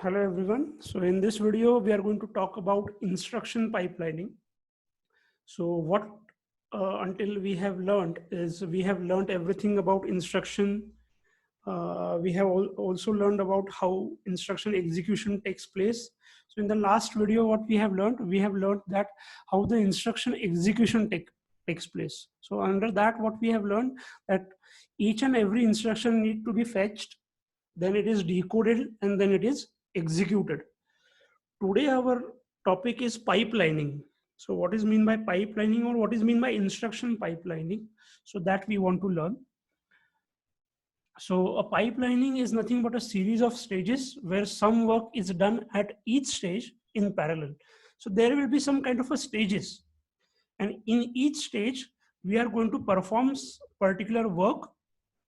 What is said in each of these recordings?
Hello everyone. So in this video, we are going to talk about instruction pipelining. So what until we have learned is we have learned everything about instruction. We have also learned about how instruction execution takes place. So in the last video, what we have learned that how the instruction execution takes place. So under that, what we have learned that each and every instruction need to be fetched, then it is decoded, and then it is executed. Today our topic is pipelining. So what is mean by pipelining, or what is mean by instruction pipelining? So that we want to learn. So a pipelining is nothing but a series of stages where some work is done at each stage in parallel. So there will be some kind of a stages, and in each stage we are going to perform particular work,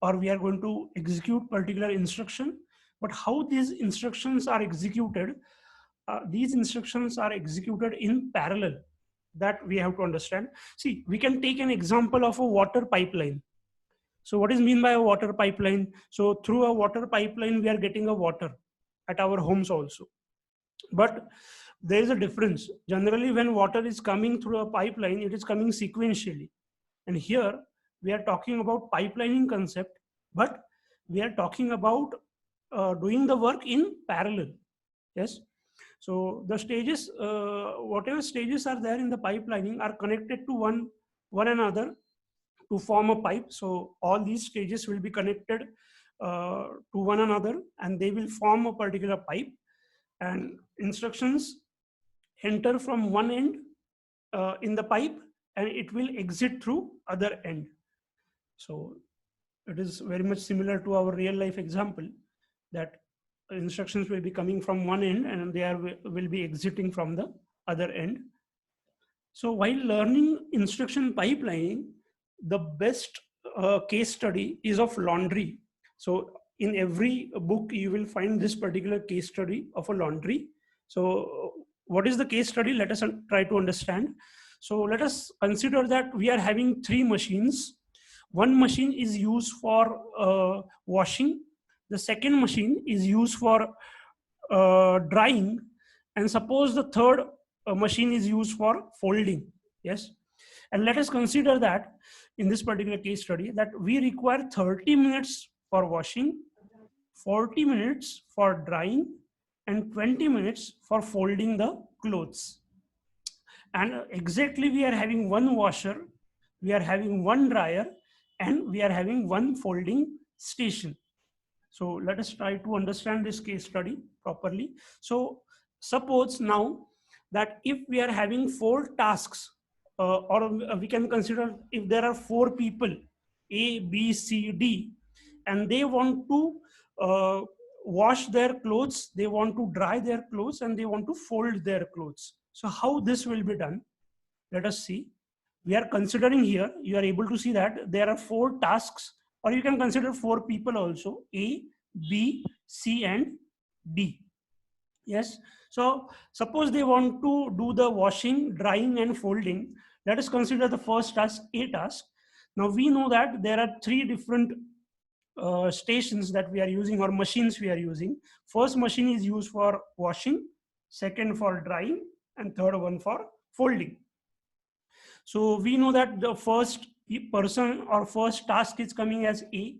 or we are going to execute particular instruction. But how these instructions are executed, these instructions are executed in parallel, that we have to understand. See, we can take an example of a water pipeline. So what is mean by a water pipeline? So through a water pipeline we are getting a water at our homes also. But there is a difference. Generally when water is coming through a pipeline, it is coming sequentially. And here we are talking about pipelining concept, but we are talking about doing the work in parallel. Yes. So the stages, whatever stages are there in the pipelining are connected to one another to form a pipe. So all these stages will be connected to one another, and they will form a particular pipe. And instructions enter from one end in the pipe, and it will exit through other end. So it is very much similar to our real life example, that instructions will be coming from one end and will be exiting from the other end. So while learning instruction pipelining, the best case study is of laundry. So in every book you will find this particular case study of a laundry. So what is the case study? Let us try to understand. So let us consider that we are having three machines. One machine is used for washing, the second machine is used for drying, and suppose the third machine is used for folding. Yes. And let us consider that in this particular case study that we require 30 minutes for washing, 40 minutes for drying, and 20 minutes for folding the clothes. And exactly we are having one washer, we are having one dryer, and we are having one folding station. So let us try to understand this case study properly. So suppose now that if we are having four tasks, or we can consider if there are four people, A, B, C, D, and they want to wash their clothes, they want to dry their clothes, and they want to fold their clothes. So how this will be done? Let us see. We are considering here, you are able to see that there are four tasks, or you can consider four people also, A, B, C, and D. Yes. So suppose they want to do the washing, drying, and folding. Let us consider the first task, A task. Now we know that there are three different stations that we are using, or machines we are using. First machine is used for washing, second for drying, and third one for folding. So we know that the first person or first task is coming as A.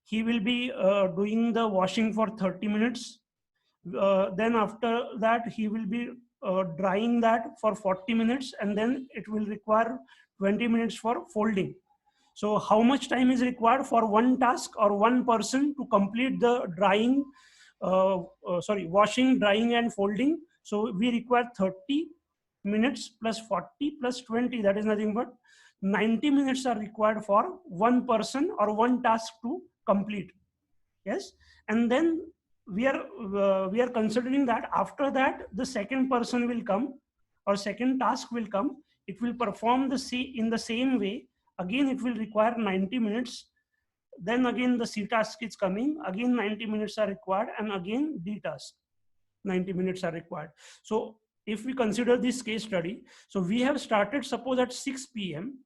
He will be doing the washing for 30 minutes. Then after that, he will be drying that for 40 minutes, and then it will require 20 minutes for folding. So how much time is required for one task or one person to complete the washing, drying, and folding? So we require 30 minutes plus 40 plus 20, that is nothing but 90 minutes are required for one person or one task to complete. Yes. And then we are considering that after that the second person will come, or second task will come. It will perform in the same way. Again it will require 90 minutes. Then again the C task is coming, again 90 minutes are required, and again D task 90 minutes are required. So if we consider this case study, so we have started suppose at 6 p.m.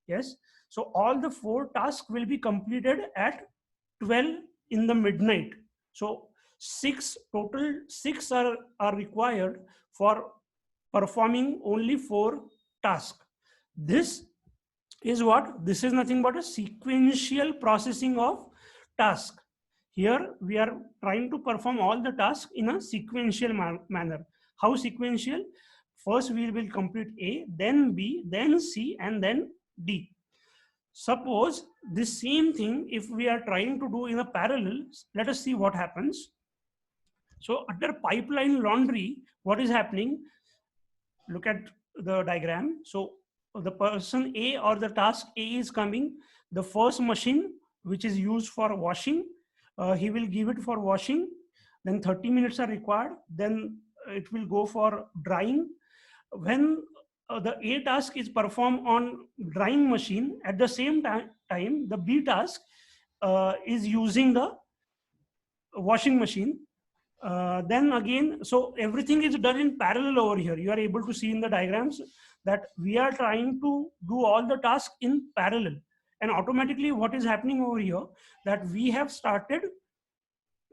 Yes. So all the four tasks will be completed at 12 in the midnight. So total six are required for performing only 4 tasks. This is what? This is nothing but a sequential processing of task. Here we are trying to perform all the tasks in a sequential manner. How sequential? First we will complete A, then B, then C, and then D. Suppose the same thing if we are trying to do in a parallel, let us see what happens. So under pipeline laundry, what is happening? Look at the diagram. So the person A or the task A is coming. The first machine which is used for washing, he will give it for washing. Then 30 minutes are required. Then it will go for drying. When the A task is performed on drying machine, at the same time the B task is using the washing machine. Then again, so everything is done in parallel over here. You are able to see in the diagrams that we are trying to do all the tasks in parallel. And automatically what is happening over here, that we have started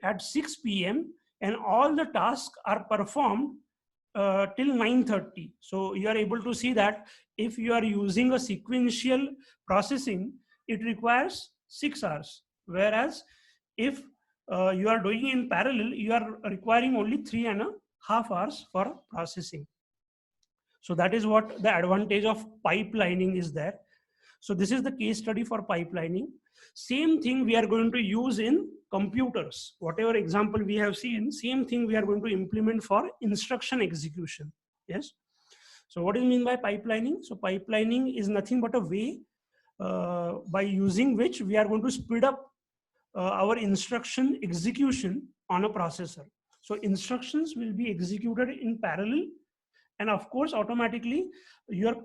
at 6 p.m. and all the tasks are performed till 9:30. So you are able to see that if you are using a sequential processing, it requires 6 hours. Whereas if you are doing in parallel, you are requiring only 3.5 hours for processing. So that is what the advantage of pipelining is there. So this is the case study for pipelining. Same thing we are going to use in computers. Whatever example we have seen, same thing we are going to implement for instruction execution. Yes. So what do you mean by pipelining? So pipelining is nothing but a way by using which we are going to speed up our instruction execution on a processor. So instructions will be executed in parallel, and of course automatically your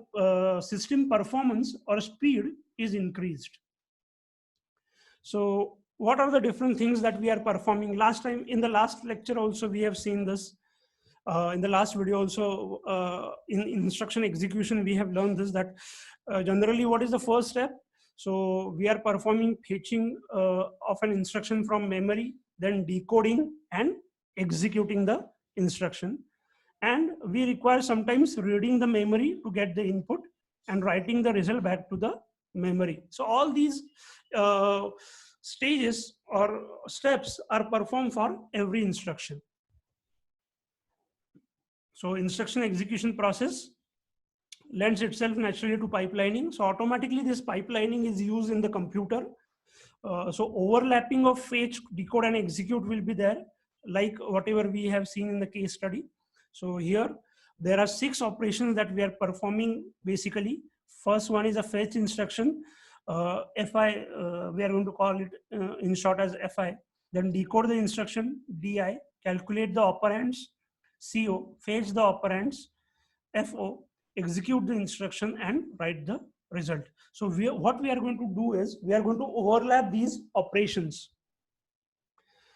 system performance or speed is increased. So what are the different things that we are performing? Last time in the last lecture also we have seen this. In the last video also, in instruction execution we have learned this, that generally what is the first step? So we are performing fetching of an instruction from memory, then decoding and executing the instruction. And we require sometimes reading the memory to get the input and writing the result back to the memory. So all these stages or steps are performed for every instruction. So instruction execution process lends itself naturally to pipelining. So automatically this pipelining is used in the computer. So overlapping of fetch, decode and execute will be there, like whatever we have seen in the case study. So here there are 6 operations that we are performing basically. First one is a fetch instruction, FI, we are going to call it in short as FI. Then decode the instruction, DI, calculate the operands, CO, fetch the operands, FO, execute the instruction and write the result. So what we are going to do is we are going to overlap these operations.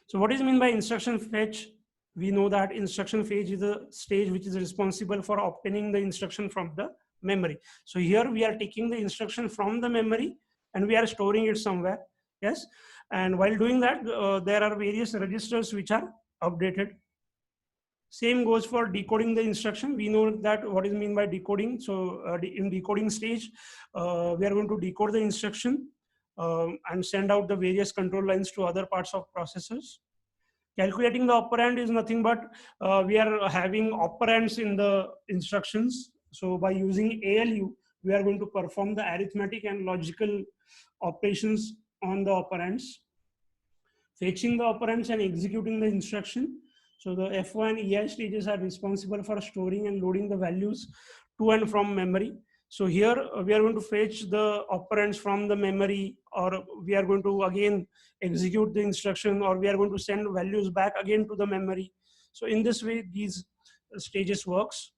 So what is mean by instruction fetch? We know that instruction fetch is a stage which is responsible for obtaining the instruction from the memory. So here we are taking the instruction from the memory and we are storing it somewhere. Yes. And while doing that, there are various registers which are updated. Same goes for decoding the instruction. We know that what is mean by decoding. So in decoding stage, we are going to decode the instruction and send out the various control lines to other parts of processors. Calculating the operand is nothing but we are having operands in the instructions. So by using ALU, we are going to perform the arithmetic and logical operations on the operands. Fetching the operands and executing the instruction. So the FO and EI stages are responsible for storing and loading the values to and from memory. So here we are going to fetch the operands from the memory, or we are going to again execute the instruction, or we are going to send values back again to the memory. So in this way, these stages works.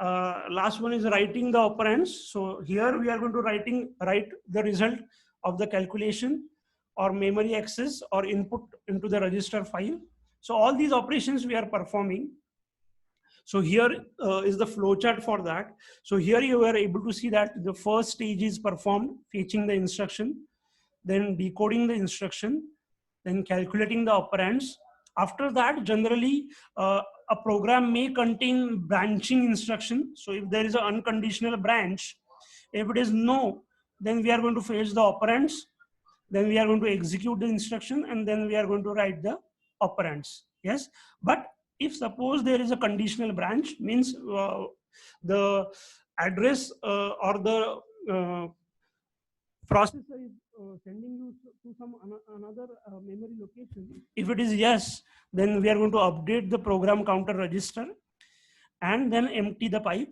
Last one is writing the operands. So here we are going to write the result of the calculation or memory access or input into the register file. So all these operations we are performing. So here is the flowchart for that. So here you are able to see that the first stage is performed, fetching the instruction, then decoding the instruction, then calculating the operands. After that, generally, a program may contain branching instruction. So if there is an unconditional branch, if it is no, then we are going to fetch the operands, then we are going to execute the instruction, and then we are going to write the operands. Yes, but if suppose there is a conditional branch, means the address or the processor is sending you to some another memory location. If it is yes, then we are going to update the program counter register and then empty the pipe.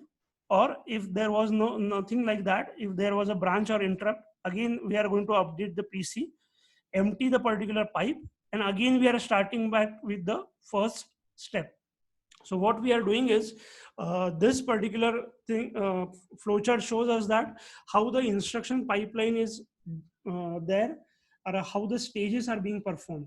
Or if there was nothing like that, if there was a branch or interrupt, again we are going to update the PC, empty the particular pipe, and again we are starting back with the first step. So what we are doing is, this particular thing, flowchart shows us that how the instruction pipeline is there, or how the stages are being performed.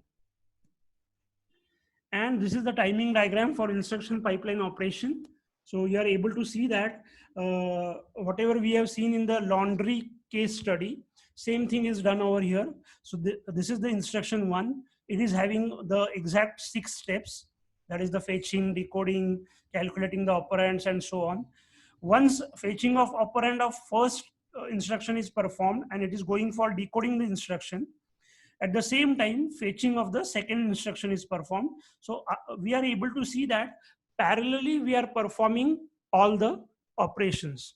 And this is the timing diagram for instruction pipeline operation. So you are able to see that whatever we have seen in the laundry case study, same thing is done over here. So this is the instruction one. It is having the exact 6 steps. That is the fetching, decoding, calculating the operands, and so on. Once fetching of operand of first instruction is performed, and it is going for decoding the instruction, at the same time fetching of the second instruction is performed. So we are able to see that parallelly we are performing all the operations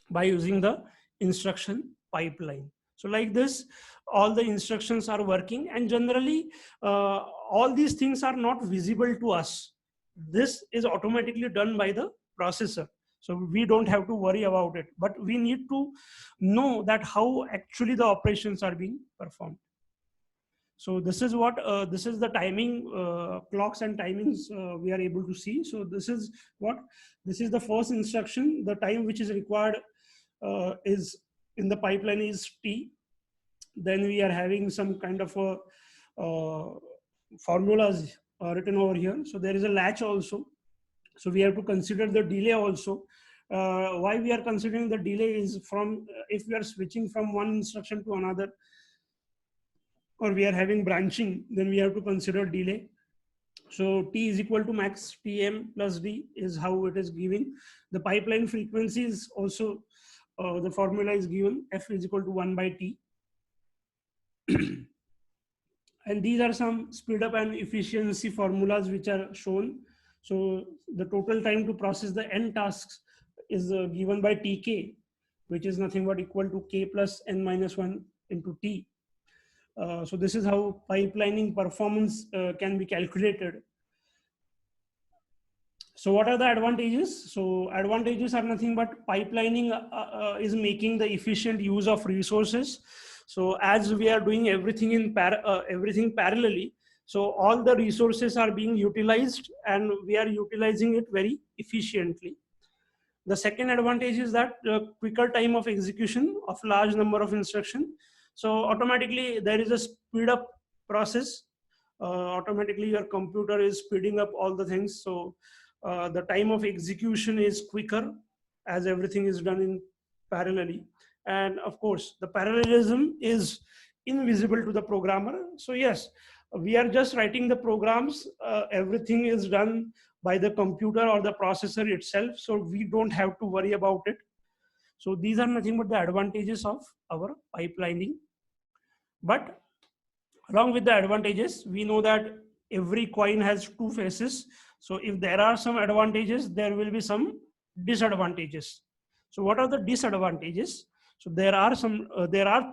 by using the instruction pipeline. So like this, all the instructions are working, and generally all these things are not visible to us. This is automatically done by the processor, so we don't have to worry about it, but we need to know that how actually the operations are being performed. So this is what this is the timing clocks and timings we are able to see. So this is the first instruction. The time which is required is in the pipeline is T. Then we are having some kind of a formulas written over here. So there is a latch also. So we have to consider the delay also. Why we are considering the delay is from if we are switching from one instruction to another, or we are having branching, then we have to consider delay. So T is equal to max Tm plus D is how it is given. The pipeline frequency is also, the formula is given, F is equal to 1 by T. And these are some speed up and efficiency formulas which are shown. So the total time to process the n tasks is given by Tk, which is nothing but equal to K plus n minus 1 into T. So this is how pipelining performance can be calculated. So what are the advantages? So advantages are nothing but pipelining is making the efficient use of resources. So as we are doing everything in everything parallelly, so all the resources are being utilized and we are utilizing it very efficiently. The second advantage is that quicker time of execution of large number of instructions. So automatically there is a speed up process. Automatically your computer is speeding up all the things. So the time of execution is quicker as everything is done in parallelly. And of course, the parallelism is invisible to the programmer. So yes, we are just writing the programs. Everything is done by the computer or the processor itself. So we don't have to worry about it. So these are nothing but the advantages of our pipelining. But along with the advantages, we know that every coin has two faces. So if there are some advantages, there will be some disadvantages. So what are the disadvantages? So there are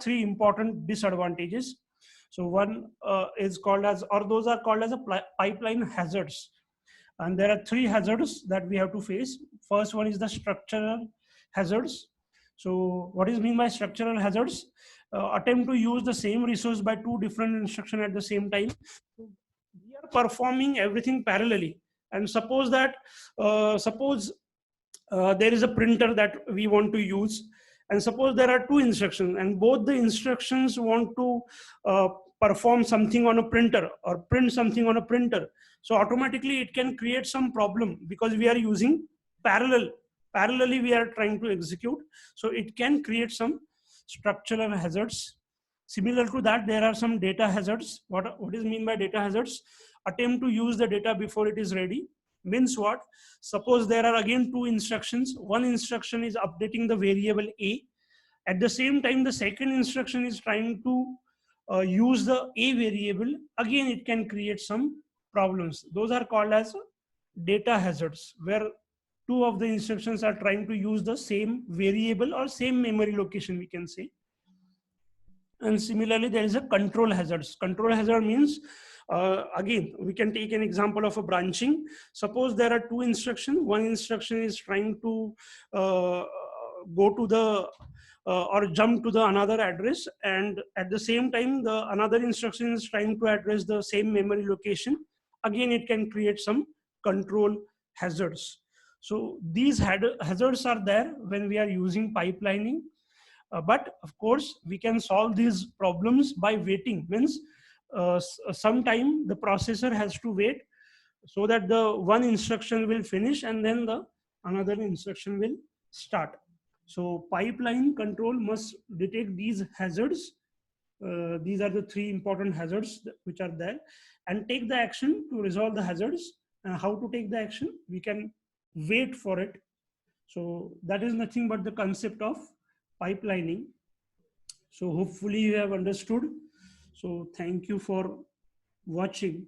three important disadvantages. So one is called as, or those are called as a pipeline hazards. And there are three hazards that we have to face. First one is the structural hazards. So what is mean by structural hazards? Attempt to use the same resource by two different instructions at the same time. So we are performing everything parallelly. And suppose that, there is a printer that we want to use. And suppose there are two instructions and both the instructions want to perform something on a printer or print something on a printer. So automatically it can create some problem because we are using parallelly we are trying to execute. So it can create some structural hazards. Similar to that, there are some data hazards. What is mean by data hazards? attempt to use the data before it is ready. Means what? Suppose there are again two instructions. One instruction is updating the variable a. At the same time, the second instruction is trying to use the a variable. Again, it can create some problems. Those are called as data hazards, where two of the instructions are trying to use the same variable or same memory location, we can say. And similarly, there is a control hazards. Control hazard means, again, we can take an example of a branching. Suppose there are two instructions. One instruction is trying to go to the or jump to the another address, and at the same time the another instruction is trying to address the same memory location. Again, it can create some control hazards. So these hazards are there when we are using pipelining. But of course, we can solve these problems by waiting. Means sometime the processor has to wait so that the one instruction will finish and then the another instruction will start. So pipeline control must detect these hazards. These are the three important hazards which are there, and take the action to resolve the hazards. How to take the action? We can wait for it. So that is nothing but the concept of pipelining. So hopefully you have understood. So thank you for watching.